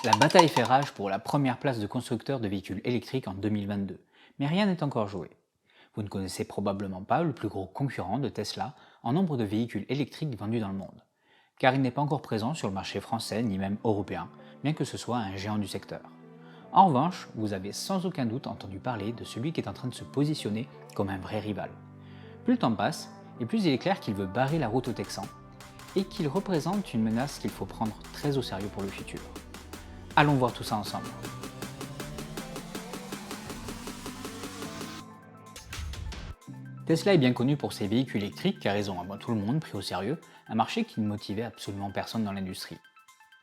La bataille fait rage pour la première place de constructeur de véhicules électriques en 2022, mais rien n'est encore joué. Vous ne connaissez probablement pas le plus gros concurrent de Tesla en nombre de véhicules électriques vendus dans le monde, car il n'est pas encore présent sur le marché français ni même européen, bien que ce soit un géant du secteur. En revanche, vous avez sans aucun doute entendu parler de celui qui est en train de se positionner comme un vrai rival. Plus le temps passe, et plus il est clair qu'il veut barrer la route aux Texans, et qu'il représente une menace qu'il faut prendre très au sérieux pour le futur. Allons voir tout ça ensemble. Tesla est bien connu pour ses véhicules électriques car ils ont avant tout le monde pris au sérieux un marché qui ne motivait absolument personne dans l'industrie.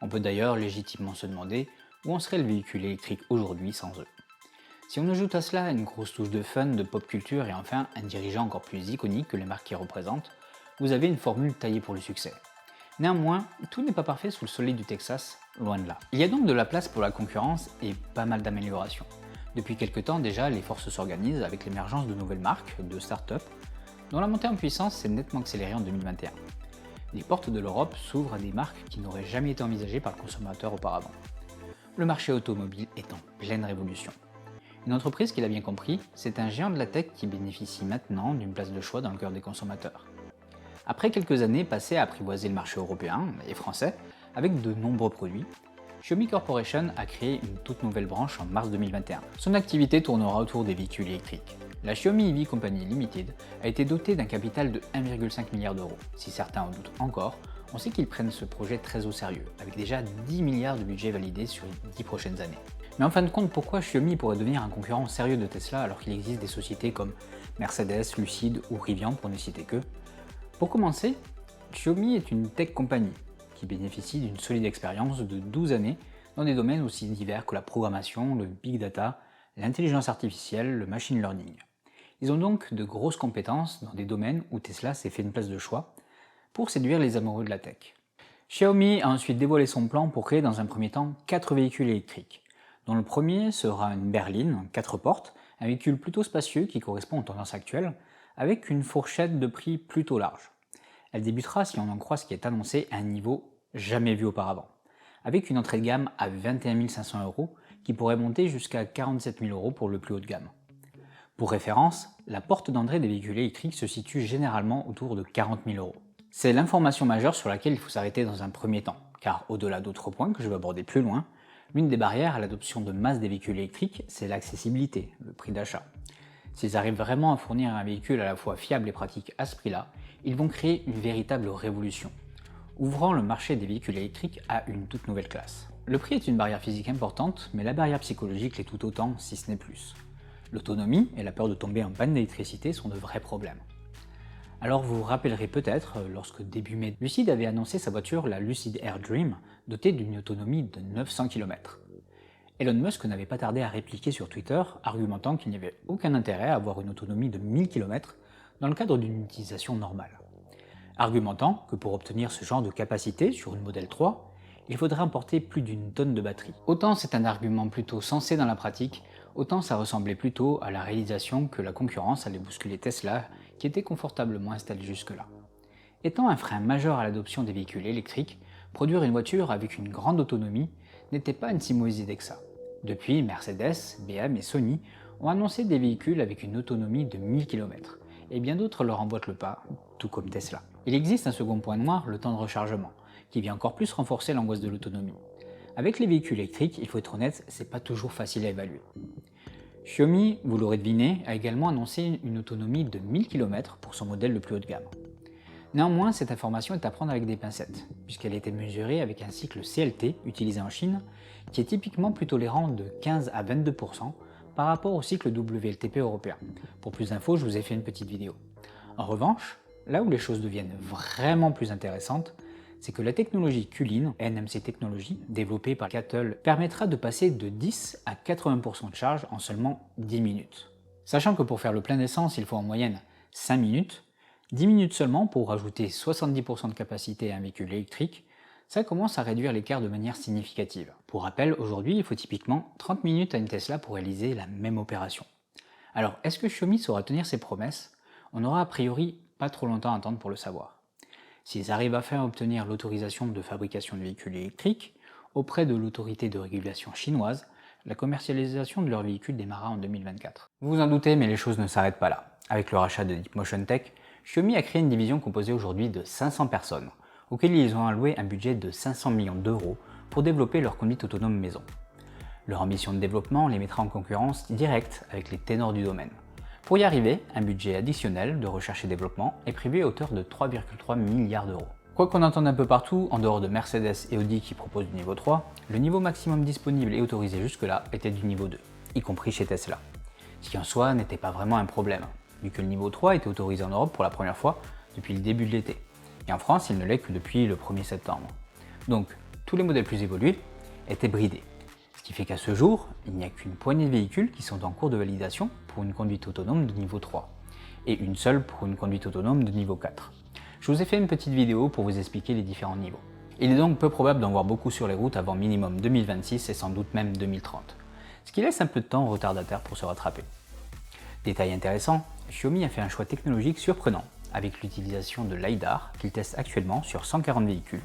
On peut d'ailleurs légitimement se demander où en serait le véhicule électrique aujourd'hui sans eux. Si on ajoute à cela une grosse touche de fun, de pop culture et enfin un dirigeant encore plus iconique que les marques qu'il représente, vous avez une formule taillée pour le succès. Néanmoins, tout n'est pas parfait sous le soleil du Texas, loin de là. Il y a donc de la place pour la concurrence et pas mal d'améliorations. Depuis quelques temps déjà, les forces s'organisent avec l'émergence de nouvelles marques, de start-up, dont la montée en puissance s'est nettement accélérée en 2021. Les portes de l'Europe s'ouvrent à des marques qui n'auraient jamais été envisagées par le consommateur auparavant. Le marché automobile est en pleine révolution. Une entreprise qui l'a bien compris, c'est un géant de la tech qui bénéficie maintenant d'une place de choix dans le cœur des consommateurs. Après quelques années passées à apprivoiser le marché européen et français avec de nombreux produits, Xiaomi Corporation a créé une toute nouvelle branche en mars 2021. Son activité tournera autour des véhicules électriques. La Xiaomi EV Company Limited a été dotée d'un capital de 1,5 milliard d'euros. Si certains en doutent encore, on sait qu'ils prennent ce projet très au sérieux, avec déjà 10 milliards de budget validé sur les 10 prochaines années. Mais en fin de compte, pourquoi Xiaomi pourrait devenir un concurrent sérieux de Tesla alors qu'il existe des sociétés comme Mercedes, Lucid ou Rivian pour ne citer que? Pour commencer, Xiaomi est une tech company qui bénéficie d'une solide expérience de 12 années dans des domaines aussi divers que la programmation, le big data, l'intelligence artificielle, le machine learning. Ils ont donc de grosses compétences dans des domaines où Tesla s'est fait une place de choix pour séduire les amoureux de la tech. Xiaomi a ensuite dévoilé son plan pour créer dans un premier temps 4 véhicules électriques, dont le premier sera une berline 4 portes, un véhicule plutôt spacieux qui correspond aux tendances actuelles, avec une fourchette de prix plutôt large. Elle débutera, si on en croit ce qui est annoncé, à un niveau jamais vu auparavant, avec une entrée de gamme à 21 500 € qui pourrait monter jusqu'à 47 000 € pour le plus haut de gamme. Pour référence, la porte d'entrée des véhicules électriques se situe généralement autour de 40 000 €. C'est l'information majeure sur laquelle il faut s'arrêter dans un premier temps, car au-delà d'autres points que je vais aborder plus loin, l'une des barrières à l'adoption de masse des véhicules électriques, c'est l'accessibilité, le prix d'achat. S'ils arrivent vraiment à fournir un véhicule à la fois fiable et pratique à ce prix-là, ils vont créer une véritable révolution, ouvrant le marché des véhicules électriques à une toute nouvelle classe. Le prix est une barrière physique importante, mais la barrière psychologique l'est tout autant, si ce n'est plus. L'autonomie et la peur de tomber en panne d'électricité sont de vrais problèmes. Alors vous vous rappellerez peut-être, lorsque début mai, Lucid avait annoncé sa voiture, la Lucid Air Dream, dotée d'une autonomie de 900 km. Elon Musk n'avait pas tardé à répliquer sur Twitter, argumentant qu'il n'y avait aucun intérêt à avoir une autonomie de 1000 km dans le cadre d'une utilisation normale. Argumentant que pour obtenir ce genre de capacité sur une Model 3, il faudrait emporter plus d'une tonne de batterie. Autant c'est un argument plutôt sensé dans la pratique, autant ça ressemblait plutôt à la réalisation que la concurrence allait bousculer Tesla, qui était confortablement installé jusque-là. Étant un frein majeur à l'adoption des véhicules électriques, produire une voiture avec une grande autonomie n'était pas une si mauvaise idée que ça. Depuis, Mercedes, BMW et Sony ont annoncé des véhicules avec une autonomie de 1000 km, et bien d'autres leur emboîtent le pas, tout comme Tesla. Il existe un second point noir, le temps de rechargement, qui vient encore plus renforcer l'angoisse de l'autonomie. Avec les véhicules électriques, il faut être honnête, c'est pas toujours facile à évaluer. Xiaomi, vous l'aurez deviné, a également annoncé une autonomie de 1000 km pour son modèle le plus haut de gamme. Néanmoins, cette information est à prendre avec des pincettes, puisqu'elle a été mesurée avec un cycle CLT utilisé en Chine, qui est typiquement plus tolérant de 15 à 22% par rapport au cycle WLTP européen. Pour plus d'infos, je vous ai fait une petite vidéo. En revanche, là où les choses deviennent vraiment plus intéressantes, c'est que la technologie Qlin, NMC Technology, développée par CATL, permettra de passer de 10 à 80% de charge en seulement 10 minutes. Sachant que pour faire le plein d'essence, il faut en moyenne 5 minutes, 10 minutes seulement pour rajouter 70% de capacité à un véhicule électrique, ça commence à réduire l'écart de manière significative. Pour rappel, aujourd'hui, il faut typiquement 30 minutes à une Tesla pour réaliser la même opération. Alors, est-ce que Xiaomi saura tenir ses promesses? On aura a priori pas trop longtemps à attendre pour le savoir. S'ils arrivent à faire obtenir l'autorisation de fabrication de véhicules électriques, auprès de l'autorité de régulation chinoise, la commercialisation de leurs véhicules démarra en 2024. Vous vous en doutez, mais les choses ne s'arrêtent pas là. Avec le rachat de DeepMotion Tech, Xiaomi a créé une division composée aujourd'hui de 500 personnes, auxquelles ils ont alloué un budget de 500 millions d'euros pour développer leur conduite autonome maison. Leur ambition de développement les mettra en concurrence directe avec les ténors du domaine. Pour y arriver, un budget additionnel de recherche et développement est prévu à hauteur de 3,3 milliards d'euros. Quoi qu'on entende un peu partout, en dehors de Mercedes et Audi qui proposent du niveau 3, le niveau maximum disponible et autorisé jusque-là était du niveau 2, y compris chez Tesla. Ce qui en soi n'était pas vraiment un problème, vu que le niveau 3 était autorisé en Europe pour la première fois depuis le début de l'été. Et en France, il ne l'est que depuis le 1er septembre. Donc, tous les modèles plus évolués étaient bridés. Ce qui fait qu'à ce jour, il n'y a qu'une poignée de véhicules qui sont en cours de validation pour une conduite autonome de niveau 3, et une seule pour une conduite autonome de niveau 4. Je vous ai fait une petite vidéo pour vous expliquer les différents niveaux. Il est donc peu probable d'en voir beaucoup sur les routes avant minimum 2026 et sans doute même 2030, ce qui laisse un peu de temps aux retardataires pour se rattraper. Détail intéressant, Xiaomi a fait un choix technologique surprenant avec l'utilisation de LiDAR qu'il teste actuellement sur 140 véhicules,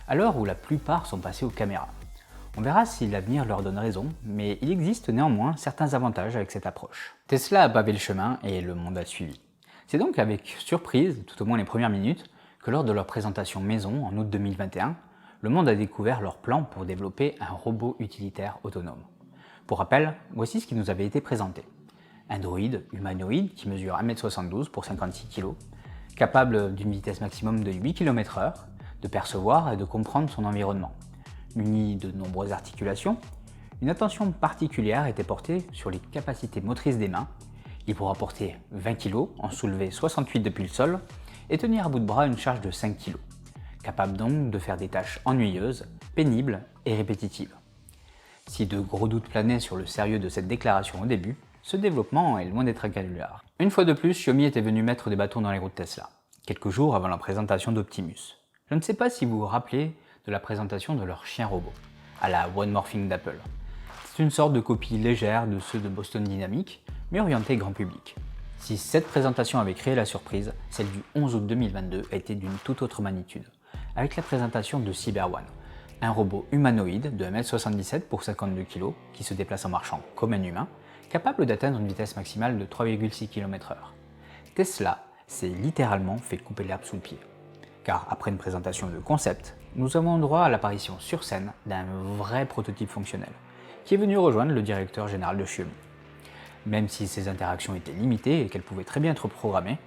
à l'heure où la plupart sont passés aux caméras. On verra si l'avenir leur donne raison, mais il existe néanmoins certains avantages avec cette approche. Tesla a pavé le chemin et le monde a suivi. C'est donc avec surprise, tout au moins les premières minutes, que lors de leur présentation maison en août 2021, le monde a découvert leur plan pour développer un robot utilitaire autonome. Pour rappel, voici ce qui nous avait été présenté. Un droïde humanoïde qui mesure 1m72 pour 56 kg, capable d'une vitesse maximum de 8 km/h, de percevoir et de comprendre son environnement. Muni de nombreuses articulations, une attention particulière était portée sur les capacités motrices des mains. Il pourra porter 20 kg, en soulever 68 depuis le sol et tenir à bout de bras une charge de 5 kg, capable donc de faire des tâches ennuyeuses, pénibles et répétitives. Si de gros doutes planaient sur le sérieux de cette déclaration au début, ce développement est loin d'être un canular. Une fois de plus, Xiaomi était venu mettre des bâtons dans les roues de Tesla, quelques jours avant la présentation d'Optimus. Je ne sais pas si vous vous rappelez de la présentation de leur chien robot, à la One More Thing d'Apple. C'est une sorte de copie légère de ceux de Boston Dynamics, mais orientée grand public. Si cette présentation avait créé la surprise, celle du 11 août 2022 a été d'une toute autre magnitude, avec la présentation de CyberOne, un robot humanoïde de 1m77 pour 52 kg qui se déplace en marchant comme un humain, capable d'atteindre une vitesse maximale de 3,6 km/h. Tesla s'est littéralement fait couper l'herbe sous le pied. Car après une présentation de concept, nous avons droit à l'apparition sur scène d'un vrai prototype fonctionnel, qui est venu rejoindre le directeur général de Xiaomi. Même si ces interactions étaient limitées et qu'elles pouvaient très bien être programmées,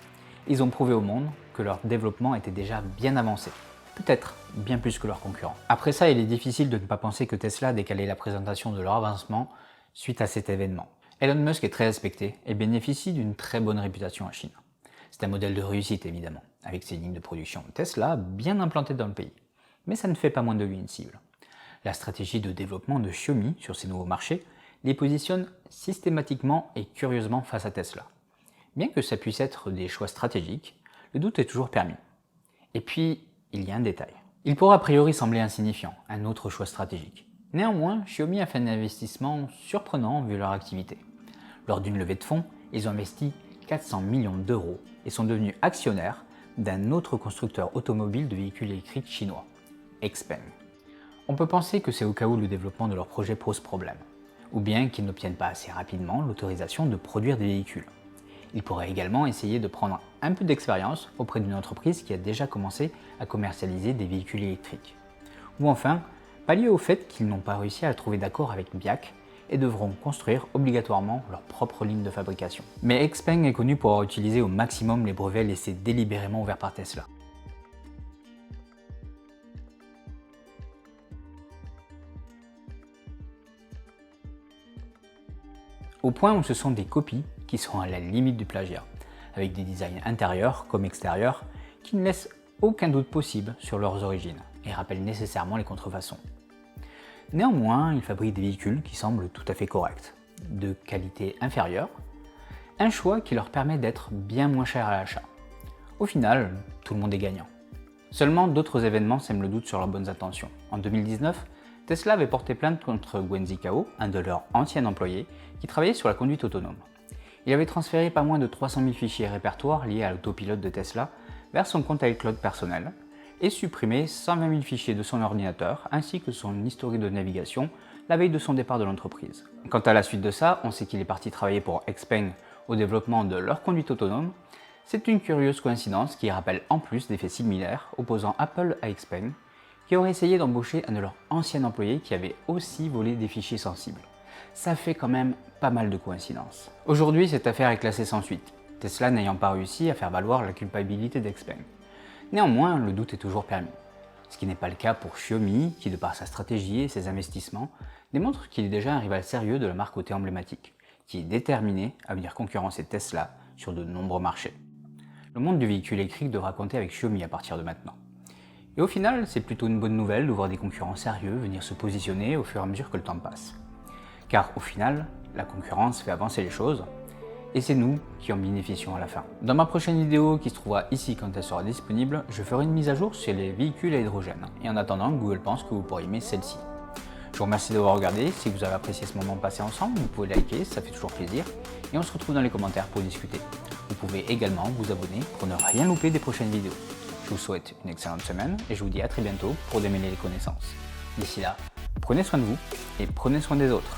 ils ont prouvé au monde que leur développement était déjà bien avancé, peut-être bien plus que leurs concurrents. Après ça, il est difficile de ne pas penser que Tesla a décalé la présentation de leur avancement suite à cet événement. Elon Musk est très respecté et bénéficie d'une très bonne réputation en Chine. C'est un modèle de réussite évidemment, avec ses lignes de production Tesla bien implantées dans le pays. Mais ça ne fait pas moins de lui une cible. La stratégie de développement de Xiaomi sur ces nouveaux marchés les positionne systématiquement et curieusement face à Tesla. Bien que ça puisse être des choix stratégiques, le doute est toujours permis. Et puis, il y a un détail. Il pourrait a priori sembler insignifiant, un autre choix stratégique. Néanmoins, Xiaomi a fait un investissement surprenant vu leur activité. Lors d'une levée de fonds, ils ont investi 400 millions d'euros et sont devenus actionnaires d'un autre constructeur automobile de véhicules électriques chinois, XPeng. On peut penser que c'est au cas où le développement de leur projet pose problème, ou bien qu'ils n'obtiennent pas assez rapidement l'autorisation de produire des véhicules. Ils pourraient également essayer de prendre un peu d'expérience auprès d'une entreprise qui a déjà commencé à commercialiser des véhicules électriques. Ou enfin, pallier au fait qu'ils n'ont pas réussi à trouver d'accord avec BYD et devront construire obligatoirement leur propre ligne de fabrication. Mais XPeng est connu pour avoir utilisé au maximum les brevets laissés délibérément ouverts par Tesla. Au point où ce sont des copies qui sont à la limite du plagiat, avec des designs intérieurs comme extérieurs qui ne laissent aucun doute possible sur leurs origines et rappellent nécessairement les contrefaçons. Néanmoins, ils fabriquent des véhicules qui semblent tout à fait corrects, de qualité inférieure, un choix qui leur permet d'être bien moins chers à l'achat. Au final, tout le monde est gagnant. Seulement, d'autres événements sèment le doute sur leurs bonnes intentions. En 2019, Tesla avait porté plainte contre Guan Zhicao, un de leurs anciens employés, qui travaillait sur la conduite autonome. Il avait transféré pas moins de 300 000 fichiers répertoires liés à l'autopilote de Tesla vers son compte iCloud personnel, et supprimé 120 000 fichiers de son ordinateur ainsi que son historique de navigation la veille de son départ de l'entreprise. Quant à la suite de ça, on sait qu'il est parti travailler pour Xpeng au développement de leur conduite autonome. C'est une curieuse coïncidence qui rappelle en plus des faits similaires opposant Apple à Xpeng, qui aurait essayé d'embaucher un de leurs anciens employés qui avait aussi volé des fichiers sensibles. Ça fait quand même pas mal de coïncidences. Aujourd'hui, cette affaire est classée sans suite, Tesla n'ayant pas réussi à faire valoir la culpabilité d'Xpeng. Néanmoins, le doute est toujours permis. Ce qui n'est pas le cas pour Xiaomi, qui de par sa stratégie et ses investissements, démontre qu'il est déjà un rival sérieux de la marque côté emblématique, qui est déterminé à venir concurrencer Tesla sur de nombreux marchés. Le monde du véhicule électrique devra compter avec Xiaomi à partir de maintenant. Et au final, c'est plutôt une bonne nouvelle de voir des concurrents sérieux venir se positionner au fur et à mesure que le temps passe. Car au final, la concurrence fait avancer les choses, et c'est nous qui en bénéficions à la fin. Dans ma prochaine vidéo, qui se trouvera ici quand elle sera disponible, je ferai une mise à jour sur les véhicules à hydrogène, et en attendant, Google pense que vous pourrez aimer celle-ci. Je vous remercie d'avoir regardé, si vous avez apprécié ce moment passé ensemble, vous pouvez liker, ça fait toujours plaisir, et on se retrouve dans les commentaires pour discuter. Vous pouvez également vous abonner pour ne rien louper des prochaines vidéos. Je vous souhaite une excellente semaine, et je vous dis à très bientôt pour démêler les connaissances. D'ici là, prenez soin de vous, et prenez soin des autres.